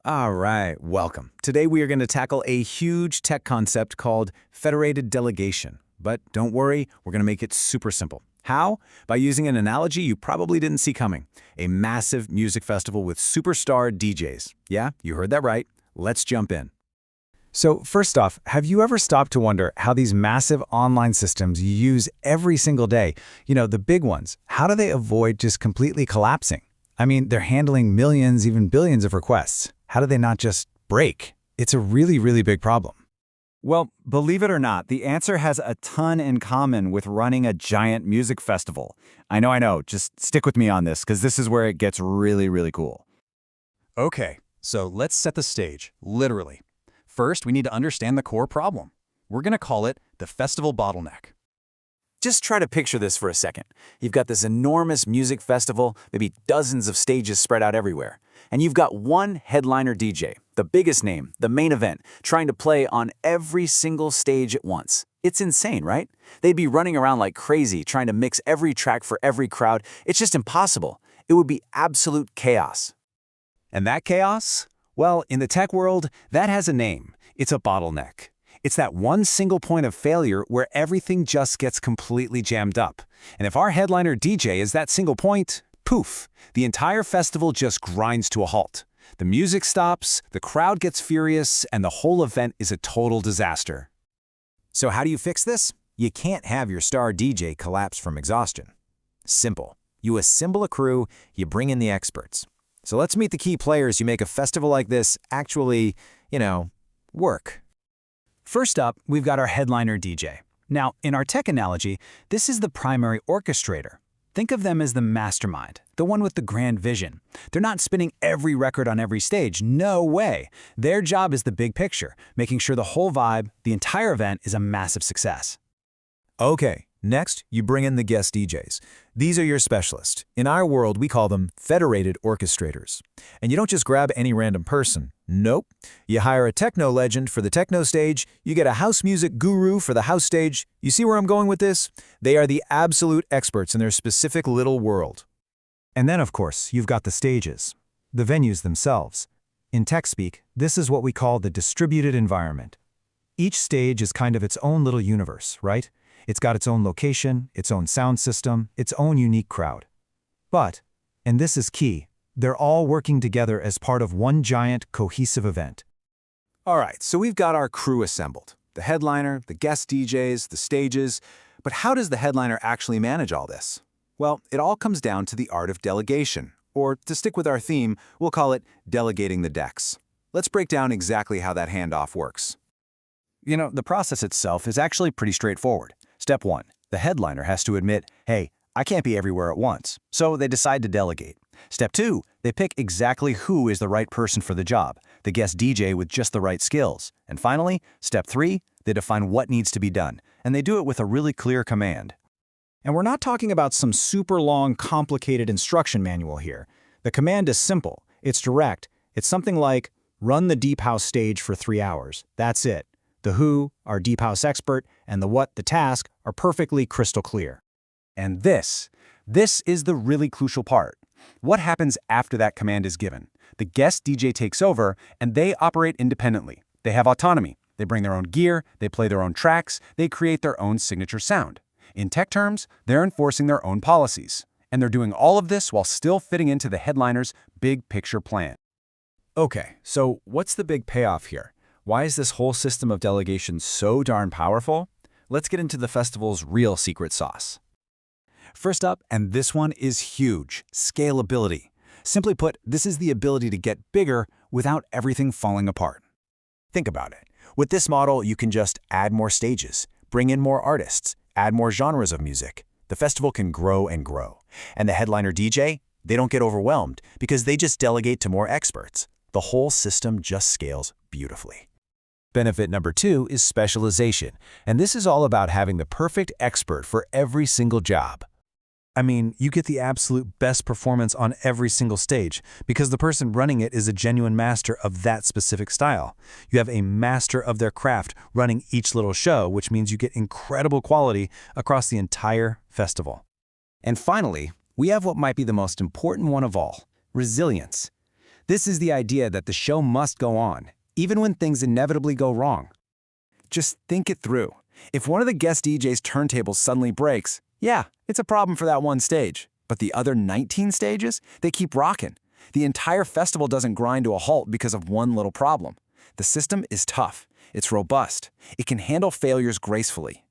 All right, welcome. Today we are going to tackle a huge tech concept called Federated Delegation. But don't worry, we're going to make it super simple. How? By using an analogy you probably didn't see coming. A massive music festival with superstar DJs. Yeah, you heard that right. Let's jump in. So first off, have you ever stopped to wonder how these massive online systems you use every single day, the big ones, how do they avoid just completely collapsing? I mean, they're handling millions, even billions of requests. How do they not just break? It's a really, really big problem. Well, believe it or not, the answer has a ton in common with running a giant music festival. I know, just stick with me on this, because this is where it gets really, really cool. Okay, so let's set the stage, literally. First, we need to understand the core problem. We're going to call it the festival bottleneck. Just try to picture this for a second. You've got this enormous music festival, maybe dozens of stages spread out everywhere. And you've got one headliner DJ, the biggest name, the main event, trying to play on every single stage at once. It's insane, right? They'd be running around like crazy, trying to mix every track for every crowd. It's just impossible. It would be absolute chaos. And that chaos? Well, in the tech world, that has a name. It's a bottleneck. It's that one single point of failure where everything just gets completely jammed up. And if our headliner DJ is that single point, poof, the entire festival just grinds to a halt. The music stops, the crowd gets furious, and the whole event is a total disaster. So how do you fix this? You can't have your star DJ collapse from exhaustion. Simple. You assemble a crew, you bring in the experts. So let's meet the key players who make a festival like this actually, work. First up, we've got our headliner DJ. Now, in our tech analogy, this is the primary orchestrator. Think of them as the mastermind, the one with the grand vision. They're not spinning every record on every stage, no way. Their job is the big picture, making sure the whole vibe, the entire event, is a massive success. Okay, next, you bring in the guest DJs. These are your specialists. In our world, we call them Federated Orchestrators. And you don't just grab any random person. Nope. You hire a techno legend for the techno stage, you get a house music guru for the house stage. You see where I'm going with this? They are the absolute experts in their specific little world. And then, of course, you've got the stages, the venues themselves. In tech speak, this is what we call the distributed environment. Each stage is kind of its own little universe, right? It's got its own location, its own sound system, its own unique crowd. But, and this is key, they're all working together as part of one giant, cohesive event. All right, so we've got our crew assembled. The headliner, the guest DJs, the stages. But how does the headliner actually manage all this? Well, it all comes down to the art of delegation. Or, to stick with our theme, we'll call it delegating the decks. Let's break down exactly how that handoff works. The process itself is actually pretty straightforward. Step 1. The headliner has to admit, hey, I can't be everywhere at once, so they decide to delegate. Step 2. They pick exactly who is the right person for the job, the guest DJ with just the right skills. And finally, Step 3. They define what needs to be done, and they do it with a really clear command. And we're not talking about some super long, complicated instruction manual here. The command is simple. It's direct. It's something like, run the deep house stage for 3 hours. That's it. The who, our deep house expert, and the what, the task, are perfectly crystal clear. And this is the really crucial part. What happens after that command is given? The guest DJ takes over, and they operate independently. They have autonomy. They bring their own gear, they play their own tracks, they create their own signature sound. In tech terms, they're enforcing their own policies. And they're doing all of this while still fitting into the headliner's big picture plan. Okay, so what's the big payoff here? Why is this whole system of delegation so darn powerful? Let's get into the festival's real secret sauce. First up, and this one is huge, scalability. Simply put, this is the ability to get bigger without everything falling apart. Think about it. With this model, you can just add more stages, bring in more artists, add more genres of music. The festival can grow and grow. And the headliner DJ, they don't get overwhelmed because they just delegate to more experts. The whole system just scales beautifully. Benefit number 2 is specialization, and this is all about having the perfect expert for every single job. I mean, you get the absolute best performance on every single stage because the person running it is a genuine master of that specific style. You have a master of their craft running each little show, which means you get incredible quality across the entire festival. And finally, we have what might be the most important one of all, resilience. This is the idea that the show must go on, even when things inevitably go wrong. Just think it through. If one of the guest DJ's turntables suddenly breaks, yeah, it's a problem for that one stage. But the other 19 stages, they keep rocking. The entire festival doesn't grind to a halt because of one little problem. The system is tough. It's robust. It can handle failures gracefully.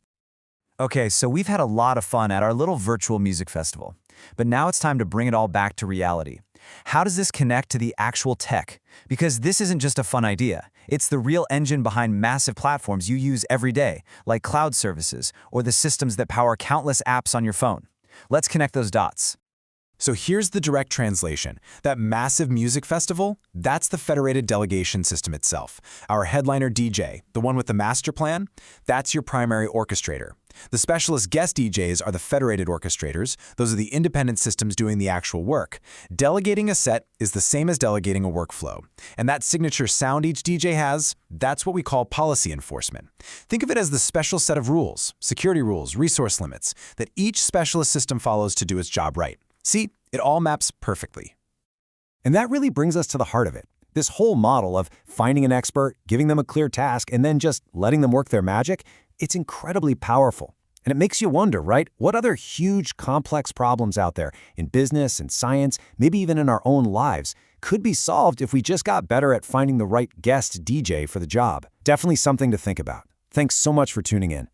Okay, so we've had a lot of fun at our little virtual music festival. But now it's time to bring it all back to reality. How does this connect to the actual tech? Because this isn't just a fun idea. It's the real engine behind massive platforms you use every day, like cloud services or the systems that power countless apps on your phone. Let's connect those dots. So here's the direct translation. That massive music festival, that's the Federated Delegation system itself. Our headliner DJ, the one with the master plan, that's your primary orchestrator. The specialist guest DJs are the Federated Orchestrators. Those are the independent systems doing the actual work. Delegating a set is the same as delegating a workflow. And that signature sound each DJ has, that's what we call policy enforcement. Think of it as the special set of rules, security rules, resource limits, that each specialist system follows to do its job right. See, it all maps perfectly. And that really brings us to the heart of it. This whole model of finding an expert, giving them a clear task, and then just letting them work their magic, it's incredibly powerful. And it makes you wonder, right? What other huge, complex problems out there in business and science, maybe even in our own lives, could be solved if we just got better at finding the right guest DJ for the job? Definitely something to think about. Thanks so much for tuning in.